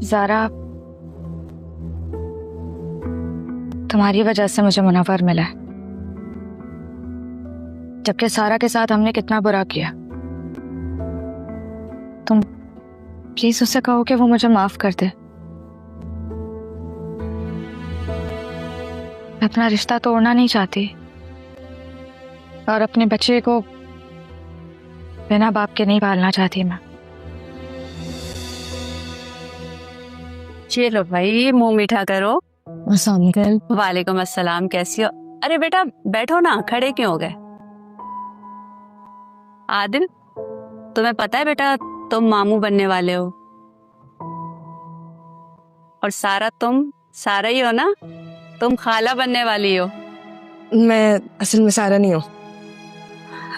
ज़ारा, तुम्हारी वजह से मुझे मुनावर मिला है, जबकि सारा के साथ हमने कितना बुरा किया। तुम प्लीज उससे कहो कि वो मुझे माफ कर दे। मैं अपना रिश्ता तोड़ना नहीं चाहती और अपने बच्चे को बिना बाप के नहीं पालना चाहती मैं। चलो भाई, मुंह मीठा करो। वालेकुम अस्सलाम, कैसी हो? अरे बेटा बैठो ना, खड़े क्यों हो गए? आदिल, तुम्हें पता है बेटा तुम मामू बनने वाले हो, और सारा तुम सारा ही हो ना, तुम खाला बनने वाली हो। मैं असल में सारा नहीं हूँ।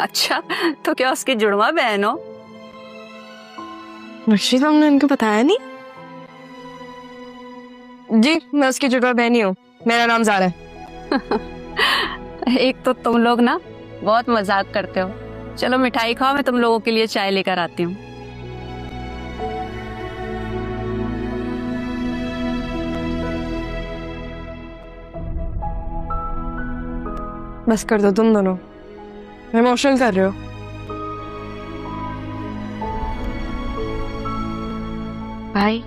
अच्छा, तो क्या उसकी जुड़वा बहन हो? मुर्शिद, हमने इनको बताया नहीं। जी, मैं उसकी जुड़वा बहन ही हूँ। मेरा नाम ज़ारा है। एक तो तुम लोग ना बहुत मजाक करते हो। चलो मिठाई खाओ, मैं तुम लोगों के लिए चाय लेकर आती हूँ। बस कर दो तुम दोनों, इमोशनल कर रहे हो। भाई,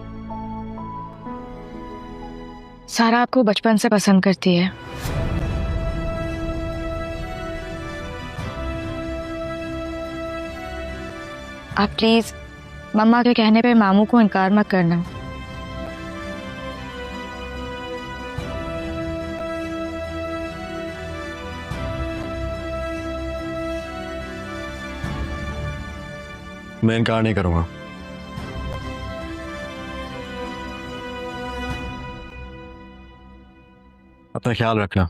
सारा आपको बचपन से पसंद करती है। आप प्लीज मम्मा के कहने पे मामू को इनकार मत करना। मैं इनकार नहीं करूंगा। अपना ख्याल रखना।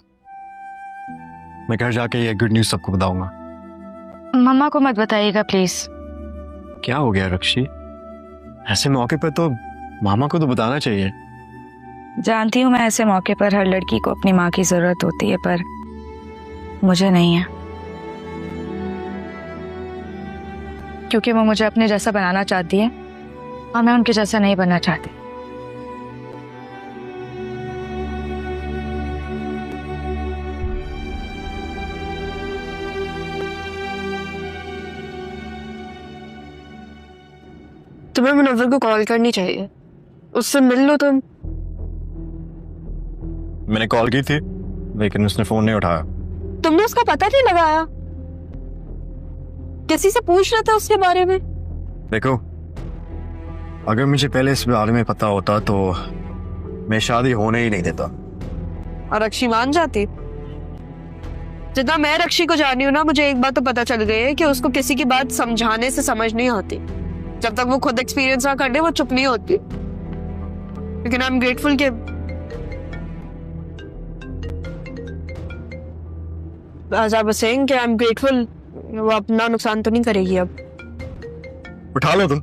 मैं घर जाके ये गुड न्यूज़ सबको बताऊंगा। मम्मा को मत बताइएगा प्लीज। क्या हो गया रक्षी? ऐसे मौके पर तो मामा को तो बताना चाहिए। जानती हूँ मैं ऐसे मौके पर हर लड़की को अपनी माँ की जरूरत होती है, पर मुझे नहीं है, क्योंकि वो मुझे अपने जैसा बनाना चाहती है और मैं उनके जैसा नहीं बनना चाहती। तुम्हें मुनव्वर को कॉल करनी चाहिए, उससे मिल लो तुम। मैंने कॉल की थी लेकिन उसने फोन नहीं उठाया। तुमने उसका पता नहीं लगाया? किसी से पूछ रहा था उसके बारे में? देखो, अगर मुझे पहले इस बारे में पता होता तो मैं शादी होने ही नहीं देता। और रक्षी मान जाती। जितना मैं रक्षी को जानी हूँ ना, मुझे एक बात तो पता चल गई है कि उसको किसी की बात समझाने से समझ नहीं होती। जब तक वो खुद एक्सपीरियंस ना कर दे वो चुप नहीं होती। लेकिन आई एम ग्रेटफुल कि as I was saying कि आई एम ग्रेटफुल वो अपना नुकसान तो नहीं करेगी अब। उठा लो तुम।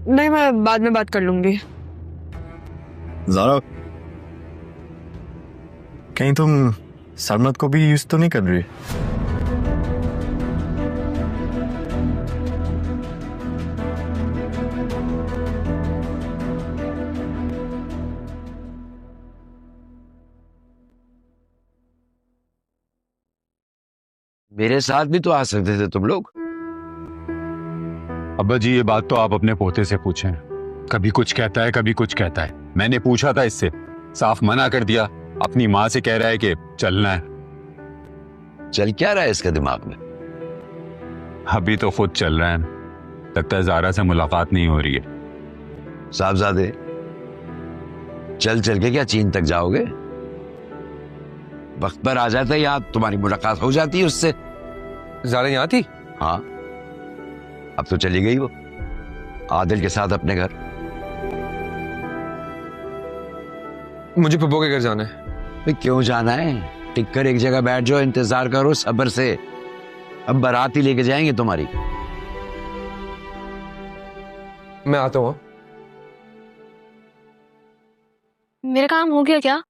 नहीं, मैं बाद में बात कर लूंगी। ज़ारा, कहीं तुम सरमत को भी यूज तो नहीं कर रही? मेरे साथ भी तो आ सकते थे तुम लोग। अब्बा जी, ये बात तो आप अपने पोते से पूछें। कभी कुछ कहता है, कभी कुछ कहता है। मैंने पूछा था इससे, साफ मना कर दिया। अपनी माँ से कह रहा है कि चलना है। चल क्या रहा है इसके दिमाग में? अभी तो खुद चल रहा है। लगता है ज़ारा से मुलाकात नहीं हो रही है। साहबजादे, चल चल के क्या चीन तक जाओगे? वक्त पर आ जाता है, यहाँ तुम्हारी मुलाकात हो जाती है उससे। ज़ारा यहाँ थी? हाँ, अब तो चली गई वो आदिल के साथ अपने घर। मुझे पप्पू के घर जाना है। भाई क्यों जाना है? टिक कर एक जगह बैठ जाओ, इंतजार करो सब्र से। अब बारात ही लेके जाएंगे तुम्हारी। मैं आता हूँ। मेरा काम हो गया क्या?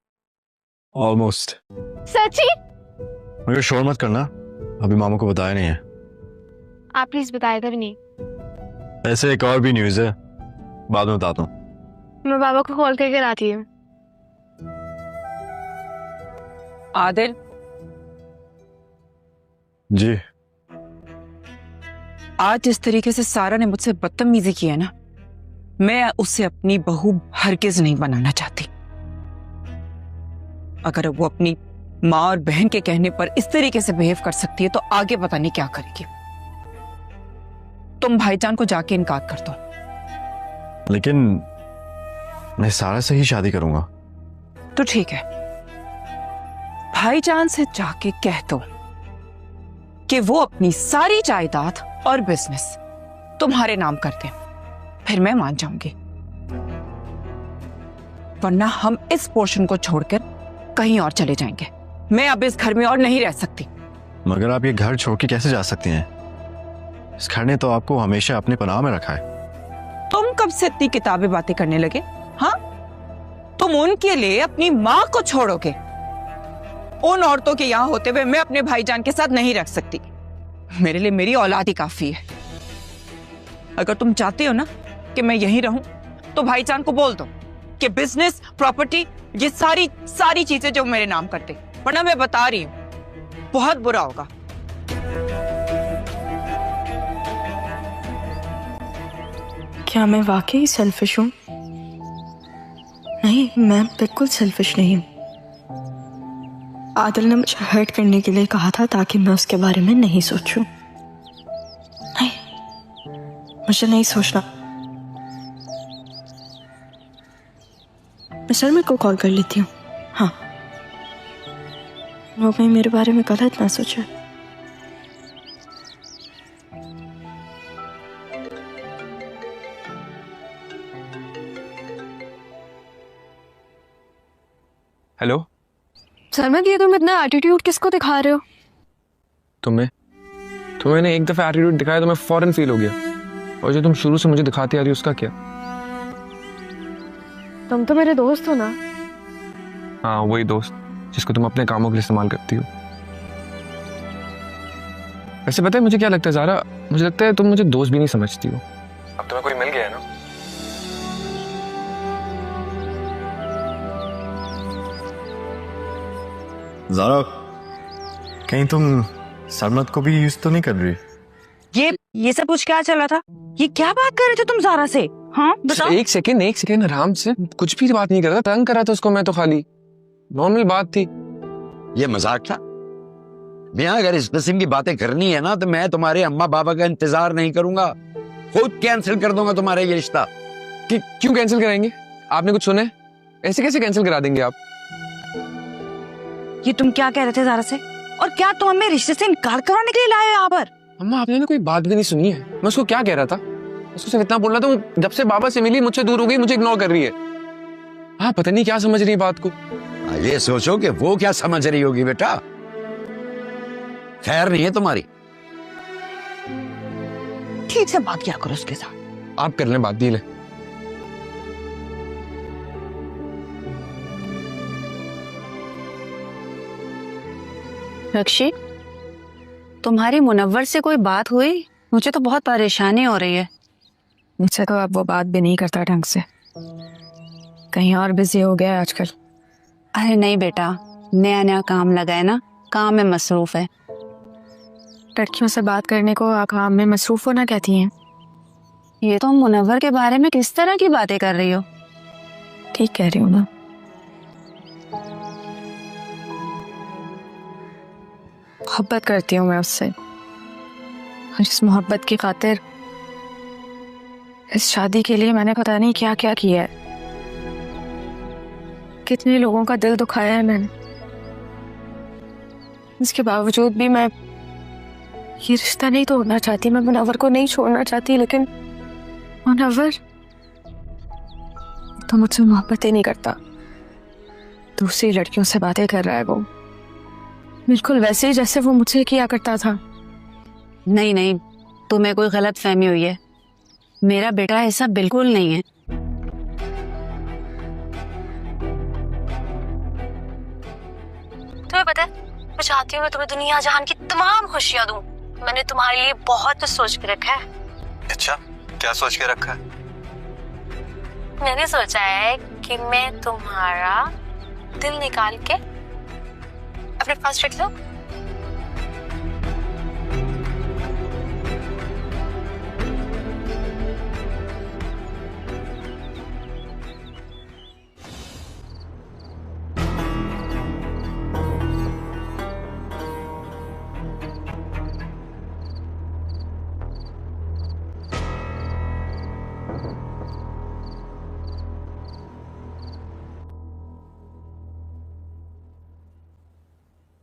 ऑलमोस्ट। सच्ची? मगर शोर मत करना, अभी मामा को बताया नहीं है। आप प्लीज बताएगा भी नहीं। ऐसे एक और भी न्यूज़ है, बाद में बताता हूँ। मैं बाबा को कॉल करके लाती हूँ। आदिल, जी आज जिस तरीके से सारा ने मुझसे बदतमीजी की है ना, मैं उसे अपनी बहू हरगिज नहीं बनाना चाहती। अगर वो अपनी माँ और बहन के कहने पर इस तरीके से बिहेव कर सकती है तो आगे पता नहीं क्या करेगी। तुम भाईजान को जाके इनकार कर दो। लेकिन मैं सारा से ही शादी करूंगा। तो ठीक है, भाईजान से जाके कह दो कि वो अपनी सारी जायदाद और बिजनेस तुम्हारे नाम कर दे, फिर मैं मान जाऊंगी। वरना हम इस पोर्शन को छोड़कर कहीं और चले जाएंगे। मैं अब इस घर में और नहीं रह सकती। मगर आप ये घर छोड़ के कैसे जा सकती हैं? इस घर ने तो आपको हमेशा अपने पनाह में रखा है। तुम कब से इतनी किताबें बातें करने लगे? हाँ, तुम उनके लिए अपनी माँ को छोड़ोगे। उन औरतों के यहाँ होते हुए मैं अपने भाईजान के साथ नहीं रख सकती। मेरे लिए मेरी औलाद ही काफी है। अगर तुम चाहते हो ना कि मैं यहीं रहूं, तो भाईजान को बोल दो कि बिजनेस, प्रॉपर्टी, ये सारी चीजें जो मेरे नाम करते, वरना मैं बता रही हूं बहुत बुरा होगा। क्या मैं वाकई सेल्फिश हूँ? नहीं, मैं बिल्कुल सेल्फिश नहीं हूँ। आदिल ने मुझे हर्ट करने के लिए कहा था ताकि मैं उसके बारे में नहीं सोचूं। नहीं, मुझे नहीं सोचना। मैं सलमा को कॉल कर लेती हूँ। हाँ, वो कहीं मेरे बारे में गलत ना सोचे। हेलो, सलमा, ये तुम इतना एटीट्यूड किसको दिखा रहे हो? तुम्हें एक दफा एटीट्यूड दिखाया तो मैं फौरन फील हो गया, और जो तुम शुरू से मुझे दिखाती आ रही हो उसका क्या? तुम तो मेरे दोस्त हो ना। हाँ, वही दोस्त जिसको तुम अपने कामों के लिए इस्तेमाल करती हो। वैसे पता है मुझे क्या लगता है ज़ारा? मुझे लगता है तुम मुझे दोस्त भी नहीं समझती हो। अब तुम्हें कोई मिल गया है ना। ज़ारा, कहीं तुम सरमत को भी यूज तो नहीं कर रही? ये सब कुछ क्या चला था? ये क्या बात कर रहे थे तुम ज़ारा से? हाँ बताओ। एक सेकेंड आराम से, कुछ भी बात नहीं कर रहा, तंग करा था उसको मैं तो, खाली नॉर्मल बात थी। ये मजाक था? मैं अगर इस किस्म की बातें करनी है ना तो मैं तुम्हारे अम्मा बाबा का इंतजार नहीं करूंगा, खुद कैंसिल कर दूंगा तुम्हारा ये रिश्ता। क्यों कैंसिल कराएंगे? आपने कुछ सुना है? ऐसे कैसे कैंसिल करा देंगे आप? ये तुम क्या कह रहे थे ज़ारा से? और क्या तुम हमें रिश्ते से इनकार कराने के लिए लाए हो यहाँ पर? अम्मा, आपने ना कोई बात भी नहीं सुनी है। मैं उसको क्या कह रहा था? उसको सिर्फ इतना बोल रहा था, जब से बाबा से मिली मुझसे दूर हो गई, मुझे इग्नोर कर रही है। हाँ, पता नहीं क्या समझ रही है बात को। ये सोचो कि वो क्या समझ रही होगी बेटा। खैर नहीं है तुम्हारी। ठीक से बात किया करो उसके साथ। आप कर लें बात, डील है। रक्षी, तुम्हारी मुनव्वर से कोई बात हुई? मुझे तो बहुत परेशानी हो रही है। मुझसे तो अब वो बात भी नहीं करता ढंग से, कहीं और बिजी हो गया है आजकल। अरे नहीं बेटा, नया नया काम लगा है ना, काम में मसरूफ है। लड़कियों से बात करने को आप काम में मसरूफ होना कहती हैं? ये तो मुनव्वर के बारे में किस तरह की बातें कर रही हो? ठीक कह रही हूँ ना। मोहब्बत करती हूँ मैं उससे, और इस मोहब्बत की खातिर इस शादी के लिए मैंने पता नहीं क्या क्या किया है। कितने लोगों का दिल दुखाया है मैंने। इसके बावजूद भी मैं ये रिश्ता नहीं तोड़ना चाहती, मैं मुनव्वर को नहीं छोड़ना चाहती, लेकिन मुनव्वर तो मुझसे मोहब्बत ही नहीं करता। दूसरी लड़कियों से बातें कर रहा है वो, बिल्कुल वैसे ही जैसे वो मुझसे किया करता था। नहीं नहीं, तुम्हें कोई गलत फहमी हुई है। मेरा बेटा ऐसा बिल्कुल नहीं है। तुम्हें पता है, मैं चाहती हूँ मैं तुम्हें दुनिया जहान की तमाम खुशियाँ दूँ। मैंने तुम्हारे लिए बहुत कुछ सोच के रखा है। अच्छा, क्या सोच के रखा है? मैंने सोचा है कि मैं तुम्हारा दिल निकाल के अपने पास रख लूं।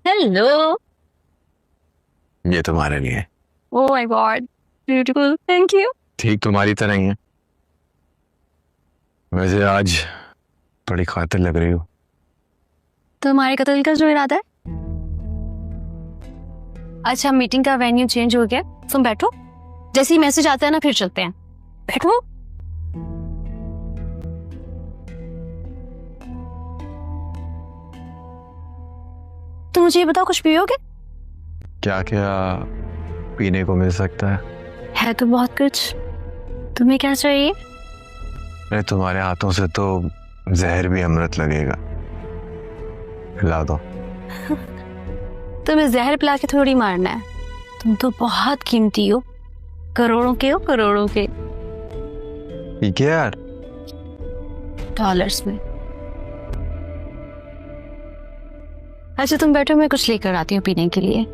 हेलो। ये तुम्हारे लिए। Oh my God, beautiful, thank you. ठीक तुम्हारी तरह ही है। वैसे आज बड़ी खातिर लग रही हो। तुम्हारे कत्ल का जो इरादा है? अच्छा, मीटिंग का वेन्यू चेंज हो गया, तुम बैठो, जैसे ही मैसेज आता है ना फिर चलते हैं। बैठो। तो मुझे ये बताओ, कुछ पियोगे? क्या क्या पीने को मिल सकता है? है तो बहुत कुछ, तुम्हें क्या चाहिए? अरे तुम्हारे हाथों से तो जहर भी अमृत लगेगा, खिला दो। तुम्हें जहर पिला के थोड़ी मारना है, तुम तो बहुत कीमती हो, करोड़ों के हो, करोड़ों के। ठीक है यार। डॉलर्स में। अच्छा तुम बैठो, मैं कुछ लेकर आती हूँ पीने के लिए।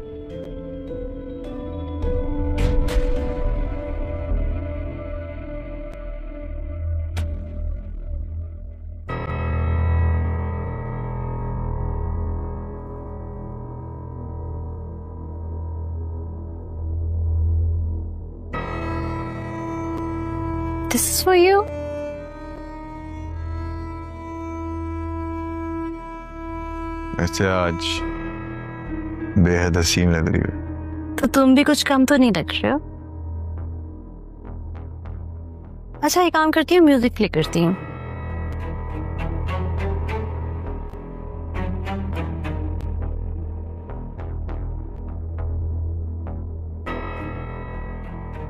This is for you. वैसे आज बेहद हसीन लग रही है। तो तुम भी कुछ कम तो नहीं लग रहे हो। अच्छा एक काम करती हूँ, म्यूजिक प्ले करती हूँ।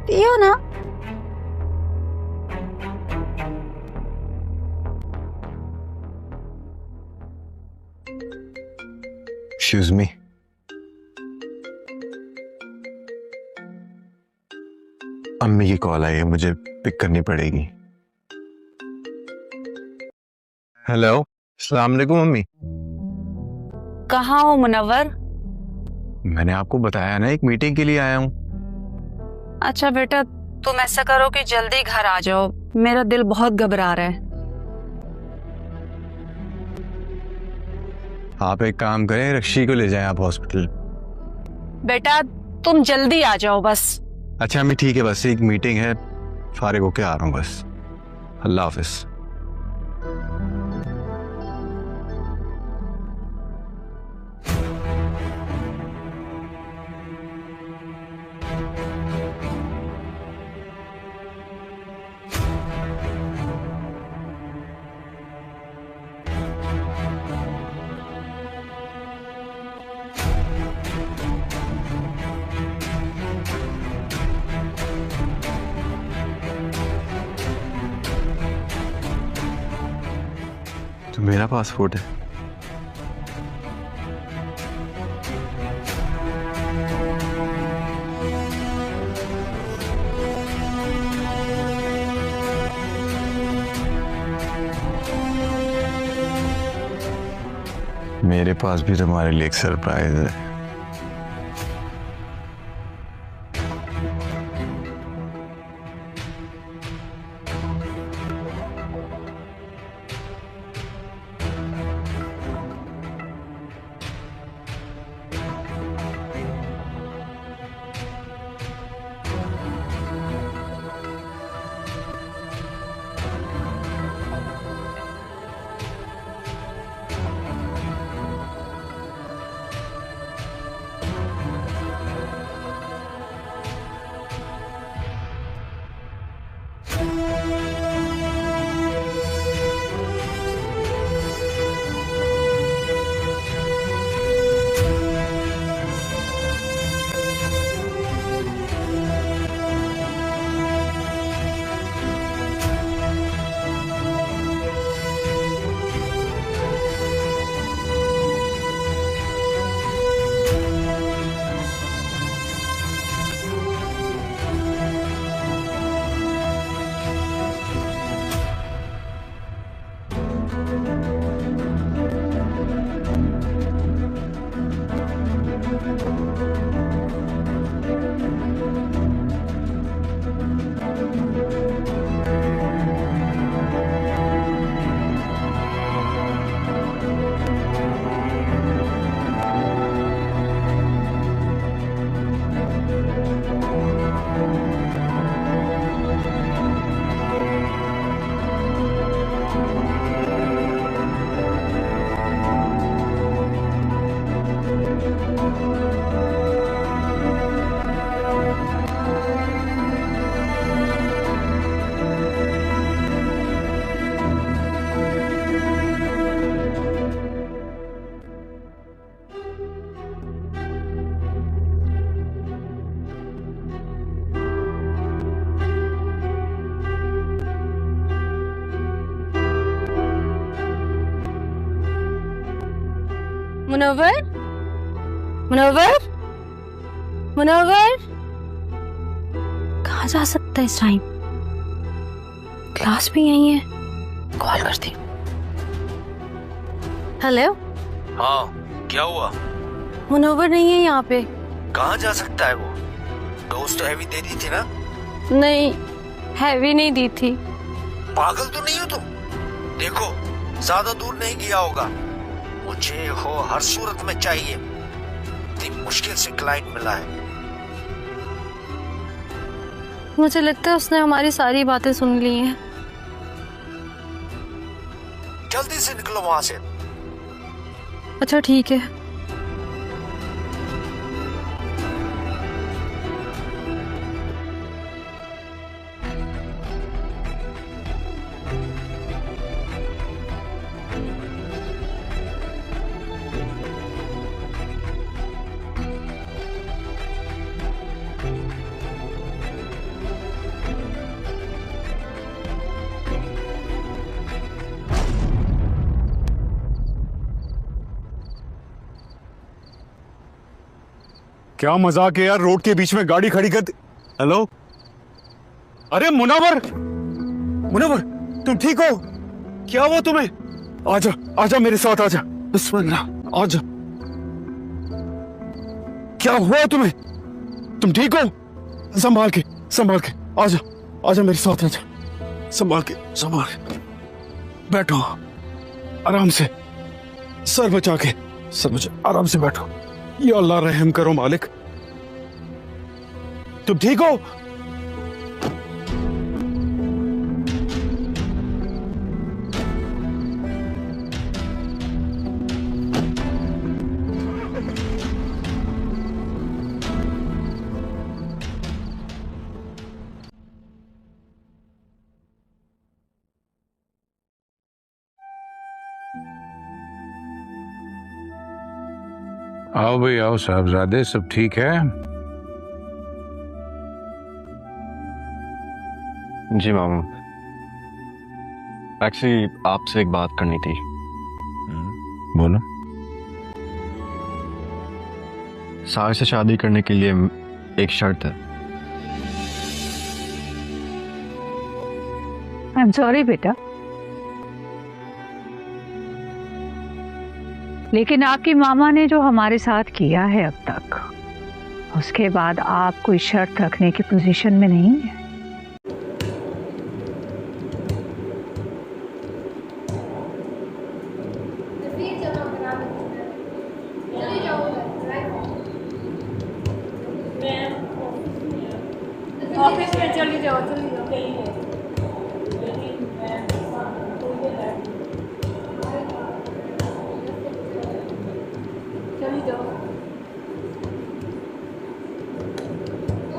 पियो ना। Excuse me. अम्मी की कॉल आई है, मुझे पिक करनी पड़ेगी। हेलो, अस्सलाम वालेकुम अम्मी। कहाँ हो मुनव्वर? मैंने आपको बताया ना, एक मीटिंग के लिए आया हूँ। अच्छा बेटा, तुम ऐसा करो कि जल्दी घर आ जाओ, मेरा दिल बहुत घबरा रहा है। आप एक काम करें, रक्षी को ले जाएं आप हॉस्पिटल। बेटा तुम जल्दी आ जाओ बस। अच्छा अम्मी ठीक है, बस एक मीटिंग है, फारिग होके आ रहा हूँ बस। अल्लाह हाफिज। तो मेरा पासपोर्ट है। मेरे पास भी तुम्हारे लिए एक सरप्राइज है। मुनव्वर, मुनव्वर, मुनव्वर, कहाँ जा सकता है इस टाइम? क्लास भी यही है, कॉल करती हूँ। हेलो, हाँ क्या हुआ? मुनव्वर नहीं है यहाँ पे। कहाँ जा सकता है वो? डोज तो हैवी दे दी थी ना? नहीं, हैवी नहीं दी थी। पागल तो नहीं हो तुम? देखो ज्यादा दूर नहीं गया होगा। मुझे हो हर सूरत में चाहिए। इतनी मुश्किल से क्लाइंट मिला है। मुझे लगता है उसने हमारी सारी बातें सुन ली हैं। जल्दी से निकलो वहां से। अच्छा ठीक है। क्या मजाक है यार, रोड के बीच में गाड़ी खड़ी कर। हेलो, अरे मुनव्वर, मुनव्वर तुम ठीक हो? क्या हुआ तुम्हें? आजा आजा मेरे साथ आजा, बिस्मिल्लाह आजा। क्या हुआ तुम्हें? तुम ठीक हो? संभाल के संभाल के आजा आजा मेरे साथ आजा, संभाल के संभाल के बैठो आराम से, सर बचा के, सर बचा, आराम से बैठो। या अल्लाह रहम करो मालिक। तुम ठीक हो? आओ भाई आओ साहबजादे, सब ठीक है? जी मामा, एक्चुअली आपसे एक बात करनी थी। बोलो। सार से शादी करने के लिए एक शर्त है। आई एम सॉरी बेटा, लेकिन आपकी मामा ने जो हमारे साथ किया है अब तक, उसके बाद आप कोई शर्त रखने की पोजीशन में नहीं है। ऑफिस में चली जाओ, चली जाओ। चली जाओ।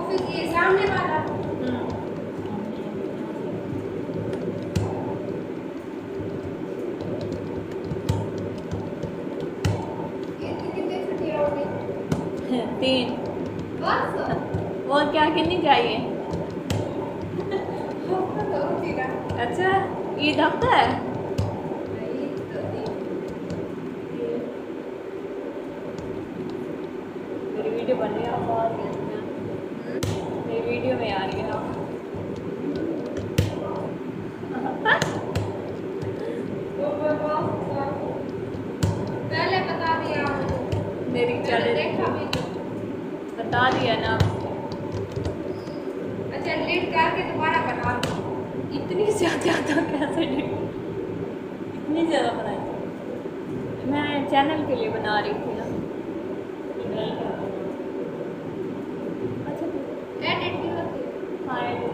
ऑफिस ये सामने वाला। कितनी छुट्टियां हो गई? 3। बस और क्या कितनी चाहिए? अच्छा, ईद हफ्ता है। मेरी वीडियो बन रही है, मेरी वीडियो में आ रही है ना। पहले बता दिया मेरी बता दिया ना। अच्छा लीड करके दोबारा बना। इतनी ज़्यादा तो कैसे इतनी ज़्यादा बनाई? मैं चैनल के लिए बना रही थी ना। अच्छा एडिट भी होती है? हाँ एडिट।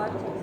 watching.